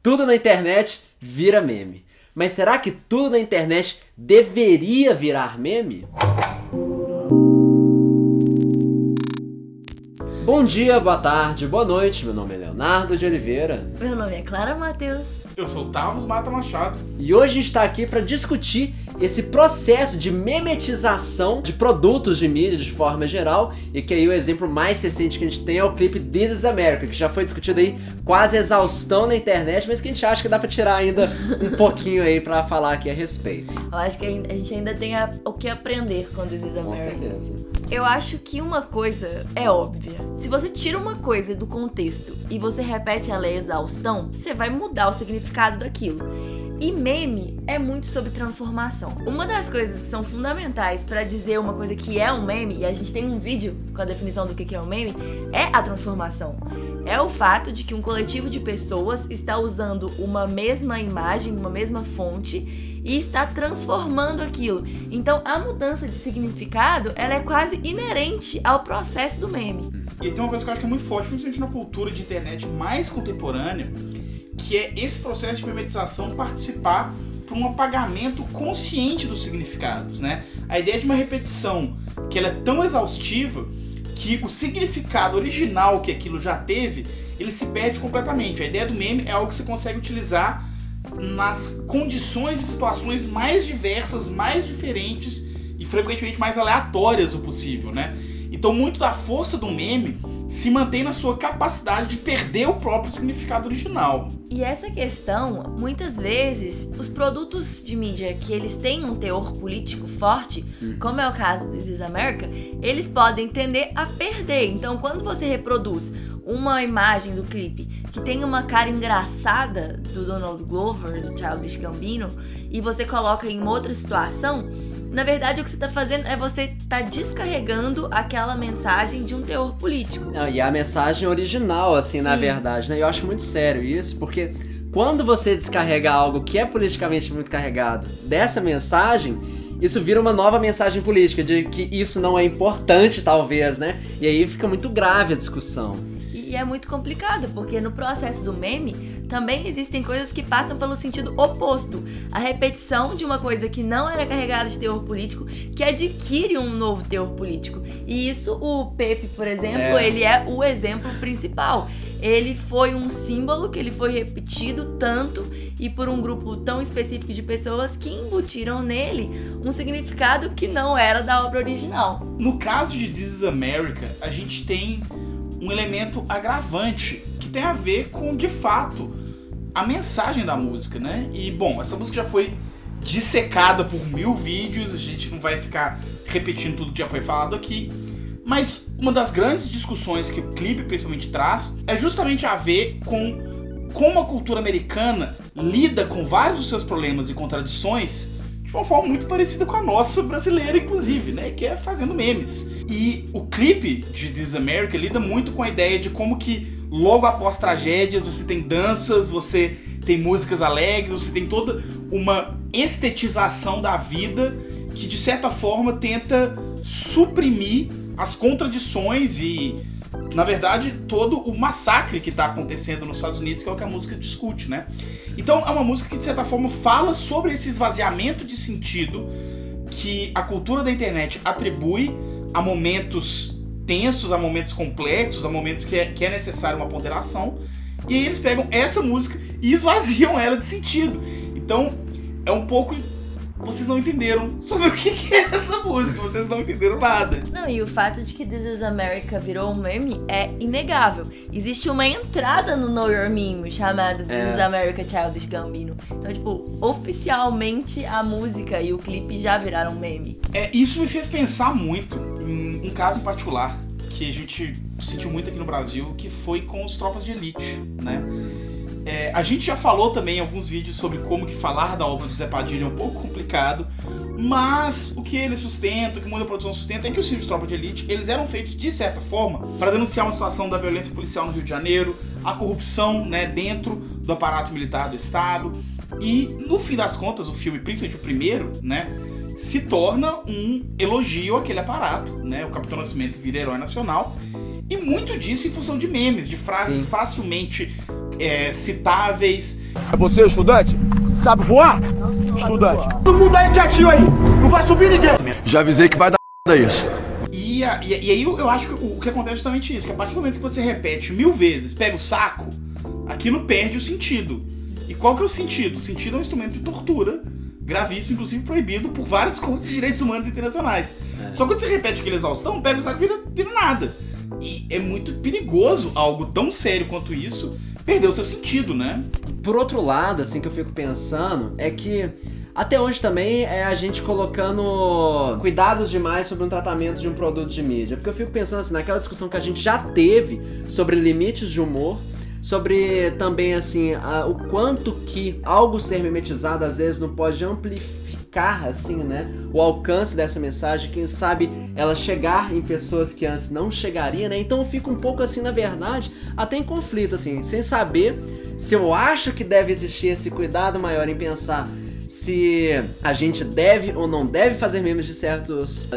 Tudo na internet vira meme. Mas será que tudo na internet deveria virar meme? Bom dia, boa tarde, boa noite. Meu nome é Leonardo de Oliveira. Meu nome é Clara Matheus. Eu sou o Tavos Mata Machado. E hoje a gente está aqui para discutir esse processo de memetização de produtos de mídia de forma geral. E que aí o exemplo mais recente que a gente tem é o clipe This is America, que já foi discutido aí quase exaustão na internet, mas que a gente acha que dá para tirar ainda um pouquinho aí para falar aqui a respeito. Eu acho que a gente ainda tem o que aprender com This is America. Com certeza. Eu acho que uma coisa é óbvia. Se você tira uma coisa do contexto e você repete ela à exaustão, você vai mudar o significado daquilo. E meme é muito sobre transformação. Uma das coisas que são fundamentais para dizer uma coisa que é um meme, e a gente tem um vídeo com a definição do que é um meme, é a transformação. É o fato de que um coletivo de pessoas está usando uma mesma imagem, uma mesma fonte e está transformando aquilo. Então a mudança de significado, ela é quase inerente ao processo do meme. E tem uma coisa que eu acho que é muito forte, principalmente na cultura de internet mais contemporânea, que é esse processo de memetização participar por um apagamento consciente dos significados, né? A ideia de uma repetição que ela é tão exaustiva que o significado original que aquilo já teve, ele se perde completamente. A ideia do meme é algo que você consegue utilizar nas condições e situações mais diversas, mais diferentes e frequentemente mais aleatórias o possível, né? Então muito da força do meme se mantém na sua capacidade de perder o próprio significado original. E essa questão, muitas vezes, os produtos de mídia que eles têm um teor político forte, como é o caso do This is America, eles podem tender a perder. Então, quando você reproduz uma imagem do clipe que tem uma cara engraçada do Donald Glover, do Childish Gambino, e você coloca em outra situação, na verdade, o que você está fazendo é você tá descarregando aquela mensagem de um teor político. E a mensagem original, assim, na verdade, né? Eu acho muito sério isso, porque quando você descarrega algo que é politicamente muito carregado dessa mensagem, isso vira uma nova mensagem política, de que isso não é importante, talvez, né? E aí fica muito grave a discussão. E é muito complicado, porque no processo do meme também existem coisas que passam pelo sentido oposto. A repetição de uma coisa que não era carregada de teor político, que adquire um novo teor político. E isso, o Pepe, por exemplo, ele é o exemplo principal. Ele foi um símbolo que ele foi repetido tanto e por um grupo tão específico de pessoas que embutiram nele um significado que não era da obra original. No caso de This is America, a gente tem um elemento agravante que tem a ver com, de fato, a mensagem da música, né? E, bom, essa música já foi dissecada por 1000 vídeos, a gente não vai ficar repetindo tudo que já foi falado aqui, mas uma das grandes discussões que o clipe principalmente traz é justamente a ver com como a cultura americana lida com vários dos seus problemas e contradições de uma forma muito parecida com a nossa brasileira, inclusive, né? Que é fazendo memes. E o clipe de This is America lida muito com a ideia de como que logo após tragédias você tem danças, você tem músicas alegres, você tem toda uma estetização da vida que de certa forma tenta suprimir as contradições e, na verdade, todo o massacre que está acontecendo nos Estados Unidos, que é o que a música discute, né? Então é uma música que de certa forma fala sobre esse esvaziamento de sentido que a cultura da internet atribui a momentos tensos, a momentos complexos, a momentos que é necessário uma ponderação, e aí eles pegam essa música e esvaziam ela de sentido. Então é um pouco... Vocês não entenderam sobre o que é essa música, vocês não entenderam nada. Não, e o fato de que This is America virou um meme é inegável. Existe uma entrada no Know Your Meme chamada This is America Childish Gambino. Então, tipo, oficialmente a música e o clipe já viraram meme. Isso me fez pensar muito em um caso em particular que a gente sentiu muito aqui no Brasil, que foi com os Tropas de Elite, né? A gente já falou também em alguns vídeos sobre como que falar da obra do Zé Padilha é um pouco complicado, mas o que ele sustenta, o que muita produção sustenta é que os filmes de Tropa de Elite, eles eram feitos de certa forma para denunciar uma situação da violência policial no Rio de Janeiro, a corrupção, né, dentro do aparato militar do Estado, e no fim das contas o filme, principalmente o primeiro, né, se torna um elogio àquele aparato, né, o Capitão Nascimento vira herói nacional, e muito disso em função de memes, de frases facilmente citáveis. Você, estudante, sabe voar? Estudante. Todo mundo aí quietinho aí, não vai subir ninguém. Já avisei que vai dar isso. E aí eu acho que o que acontece é justamente isso, que a partir do momento que você repete 1000 vezes, pega o saco, aquilo perde o sentido. E qual que é o sentido? O sentido é um instrumento de tortura, gravíssimo, inclusive proibido por vários códigos de direitos humanos internacionais. Só que quando você repete aquele exaustão, pega o saco e vira nada. E é muito perigoso algo tão sério quanto isso perder o seu sentido, né? Por outro lado, assim, que eu fico pensando, é que até hoje também é a gente colocando cuidados demais sobre um tratamento de um produto de mídia. Porque eu fico pensando assim, naquela discussão que a gente já teve sobre limites de humor, sobre também assim, o quanto que algo ser memetizado às vezes não pode amplificar assim, né, o alcance dessa mensagem, quem sabe ela chegar em pessoas que antes não chegaria, né? Então eu fico um pouco assim, na verdade, até em conflito assim, sem saber se eu acho que deve existir esse cuidado maior em pensar se a gente deve ou não deve fazer memes de certos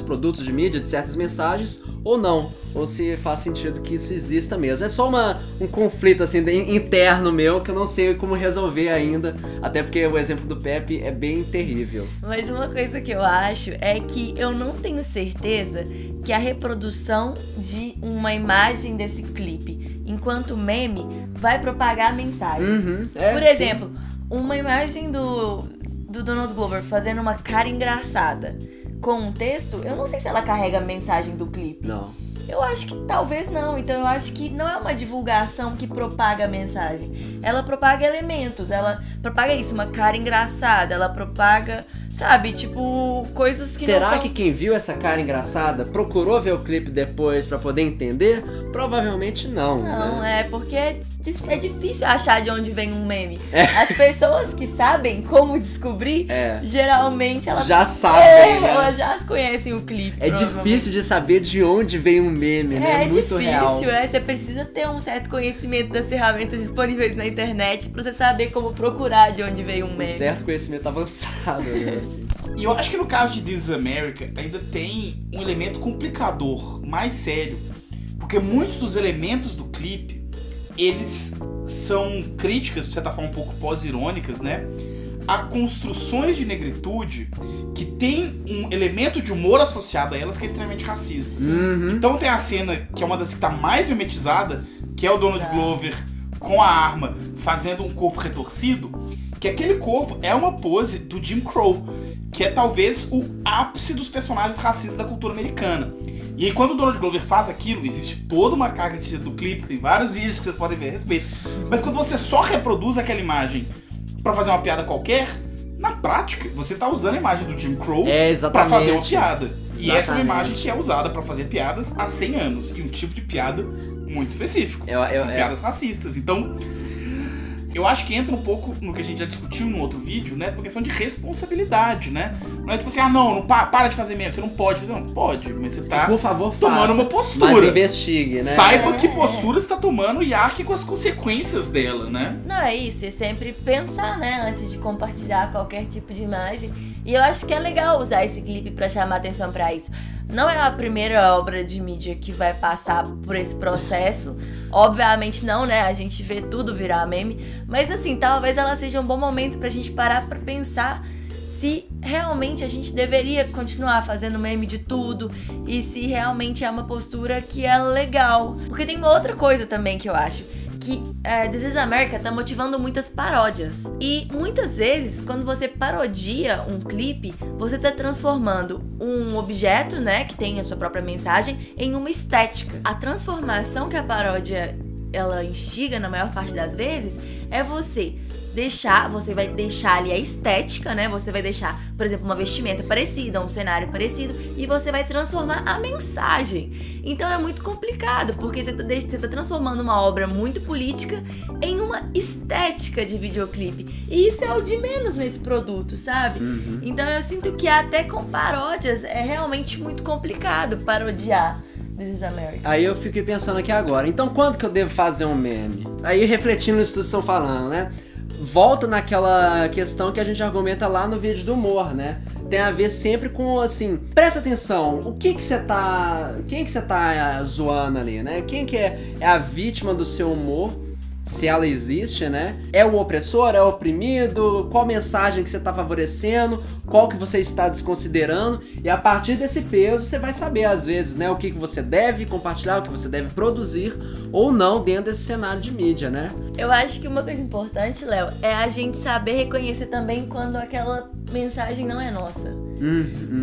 produtos de mídia, de certas mensagens, ou não. Ou se faz sentido que isso exista mesmo. É só um conflito assim, interno meu que eu não sei como resolver ainda. Até porque o exemplo do Pepe é bem terrível. Mas uma coisa que eu acho é que eu não tenho certeza que a reprodução de uma imagem desse clipe enquanto meme vai propagar a mensagem. Por exemplo, uma imagem do Donald Glover fazendo uma cara engraçada com um texto, eu não sei se ela carrega a mensagem do clipe. Não. Eu acho que talvez não, então eu acho que não é uma divulgação que propaga a mensagem. Ela propaga elementos, ela propaga isso, uma cara engraçada, ela propaga, sabe, tipo, coisas que Será não são... que quem viu essa cara engraçada procurou ver o clipe depois pra poder entender? Provavelmente não. Não, né? porque é difícil achar de onde vem um meme. As pessoas que sabem como descobrir, geralmente elas já sabem, né? Elas já conhecem o clipe. É difícil de saber de onde vem um meme, né? É muito difícil, real. Você precisa ter um certo conhecimento das ferramentas disponíveis na internet pra você saber como procurar de onde veio um meme. Um certo conhecimento avançado, né? Assim. E eu acho que no caso de This is America ainda tem um elemento complicador, mais sério. Porque muitos dos elementos do clipe, eles são críticas, de certa forma um pouco pós-irônicas, né? A construções de negritude que tem um elemento de humor associado a elas que é extremamente racista. Então tem a cena que é uma das que tá mais memetizada, que é o Donald Glover com a arma fazendo um corpo retorcido, que aquele corpo é uma pose do Jim Crow, que é talvez o ápice dos personagens racistas da cultura americana. E aí quando o Donald Glover faz aquilo, existe toda uma carga de do clipe, tem vários vídeos que vocês podem ver a respeito, mas quando você só reproduz aquela imagem pra fazer uma piada qualquer, na prática, você tá usando a imagem do Jim Crow pra fazer uma piada. E essa é uma imagem que é usada pra fazer piadas há 100 anos. E um tipo de piada muito específico. São piadas racistas. Então, eu acho que entra um pouco no que a gente já discutiu no outro vídeo, né? Por questão de responsabilidade, né? Não é tipo assim, não para de fazer meme, você não pode fazer. Não, pode, mas você tá por favor, tomando uma postura. Mas investigue, né? Saiba que postura você tá tomando e arque com as consequências dela, né? Não, é isso, é sempre pensar, né, antes de compartilhar qualquer tipo de imagem. E eu acho que é legal usar esse clipe pra chamar atenção pra isso. Não é a primeira obra de mídia que vai passar por esse processo. Obviamente não, né? A gente vê tudo virar meme. Mas assim, talvez ela seja um bom momento pra gente parar pra pensar se realmente a gente deveria continuar fazendo meme de tudo e se realmente é uma postura que é legal. Porque tem uma outra coisa também que eu acho, que This is America tá motivando muitas paródias. E muitas vezes, quando você parodia um clipe, você tá transformando um objeto, né, que tem a sua própria mensagem, em uma estética. A transformação que a paródia ela instiga na maior parte das vezes é você vai deixar ali a estética, né? Você vai deixar, por exemplo, uma vestimenta parecida, um cenário parecido, e você vai transformar a mensagem. Então é muito complicado, porque você tá transformando uma obra muito política em uma estética de videoclipe. E isso é o de menos nesse produto, sabe? Então eu sinto que até com paródias é realmente muito complicado parodiar This is America. Aí eu fiquei pensando aqui agora, então quando que eu devo fazer um meme? Aí refletindo nisso que vocês estão falando, né? Volta naquela questão que a gente argumenta lá no vídeo do humor, né? Tem a ver sempre com, assim, presta atenção, quem que você tá zoando ali, né? Quem que é a vítima do seu humor se ela existe, né? É o opressor, é o oprimido, qual mensagem que você está favorecendo, qual que você está desconsiderando, e a partir desse peso você vai saber, às vezes, né, o que você deve compartilhar, o que você deve produzir ou não dentro desse cenário de mídia, né? Eu acho que uma coisa importante, Léo, é a gente saber reconhecer também quando aquela mensagem não é nossa.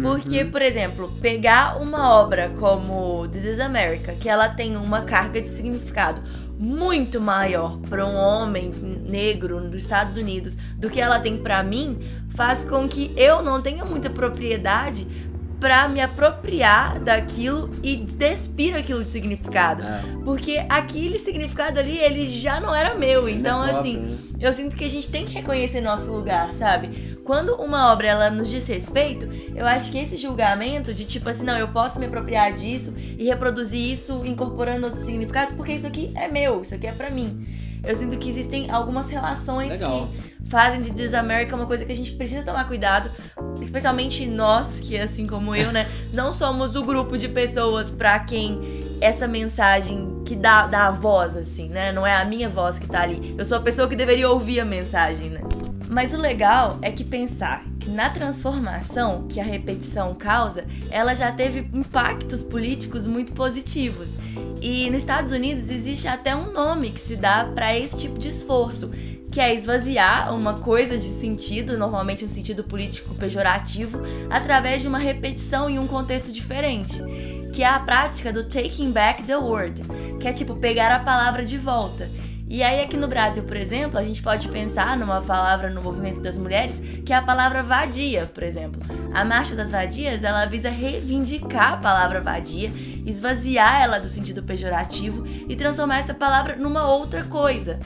Porque, por exemplo, pegar uma obra como This is America, que ela tem uma carga de significado muito maior para um homem negro nos Estados Unidos do que ela tem para mim, faz com que eu não tenha muita propriedade pra me apropriar daquilo e despir aquilo de significado. Porque aquele significado ali, ele já não era meu. Então, assim, eu sinto que a gente tem que reconhecer nosso lugar, sabe? Quando uma obra, ela nos diz respeito, eu acho que esse julgamento de tipo assim, não, eu posso me apropriar disso e reproduzir isso incorporando outros significados, porque isso aqui é meu, isso aqui é pra mim. Eu sinto que existem algumas relações que fazem de This is America uma coisa que a gente precisa tomar cuidado, especialmente nós, que assim como eu, né, não somos o grupo de pessoas pra quem essa mensagem que dá a voz, assim, né, não é a minha voz que tá ali, eu sou a pessoa que deveria ouvir a mensagem, né. Mas o legal é que pensar que na transformação que a repetição causa, ela já teve impactos políticos muito positivos. E nos Estados Unidos existe até um nome que se dá para esse tipo de esforço, que é esvaziar uma coisa de sentido, normalmente um sentido político pejorativo, através de uma repetição em um contexto diferente, que é a prática do taking back the word, que é tipo pegar a palavra de volta. E aí aqui no Brasil, por exemplo, a gente pode pensar numa palavra no movimento das mulheres, que é a palavra vadia, por exemplo. A Marcha das Vadias, ela visa reivindicar a palavra vadia, esvaziar ela do sentido pejorativo e transformar essa palavra numa outra coisa.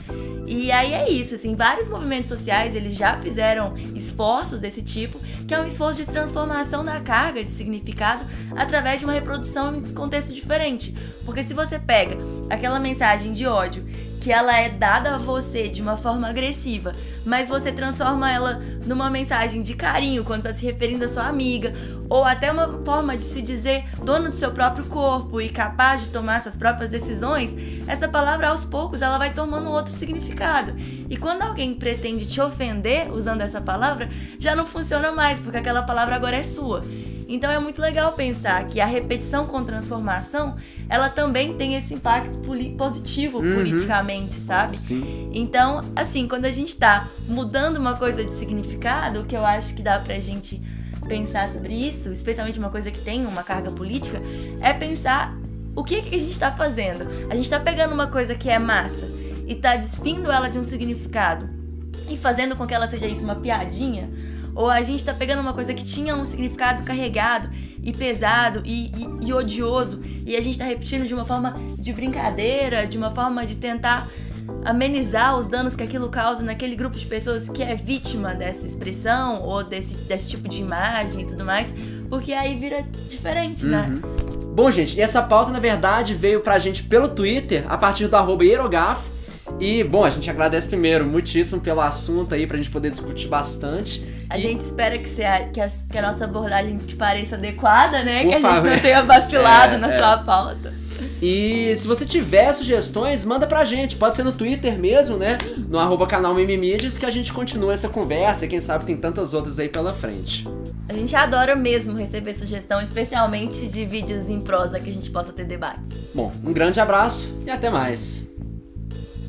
E aí é isso, assim, vários movimentos sociais, eles já fizeram esforços desse tipo, que é um esforço de transformação da carga de significado através de uma reprodução em contexto diferente. Porque se você pega aquela mensagem de ódio, que ela é dada a você de uma forma agressiva, mas você transforma ela numa mensagem de carinho quando está se referindo à sua amiga, ou até uma forma de se dizer dono do seu próprio corpo e capaz de tomar suas próprias decisões, essa palavra aos poucos ela vai tomando outro significado. E quando alguém pretende te ofender usando essa palavra, já não funciona mais, porque aquela palavra agora é sua. Então é muito legal pensar que a repetição com transformação, ela também tem esse impacto positivo politicamente, sabe? Sim. Então, assim, quando a gente tá mudando uma coisa de significado, o que eu acho que dá pra gente pensar sobre isso, especialmente uma coisa que tem uma carga política, é pensar o que a gente tá fazendo. A gente tá pegando uma coisa que é massa e tá despindo ela de um significado e fazendo com que ela seja isso, uma piadinha, ou a gente tá pegando uma coisa que tinha um significado carregado e pesado e odioso, e a gente tá repetindo de uma forma de brincadeira, de uma forma de tentar amenizar os danos que aquilo causa naquele grupo de pessoas que é vítima dessa expressão ou desse tipo de imagem e tudo mais, porque aí vira diferente, né? Bom, gente, e essa pauta, na verdade, veio pra gente pelo Twitter, a partir do @Hierogaf. E, bom, a gente agradece primeiro muitíssimo pelo assunto aí, pra gente poder discutir bastante. A gente espera que a nossa abordagem te pareça adequada, né? Por que a favor. gente não tenha vacilado na sua pauta. E se você tiver sugestões, manda pra gente. Pode ser no Twitter mesmo, né? No @canal Mimimídias, que a gente continua essa conversa. E quem sabe tem tantas outras aí pela frente. A gente adora mesmo receber sugestão, especialmente de vídeos em prosa que a gente possa ter debates. Bom, um grande abraço e até mais.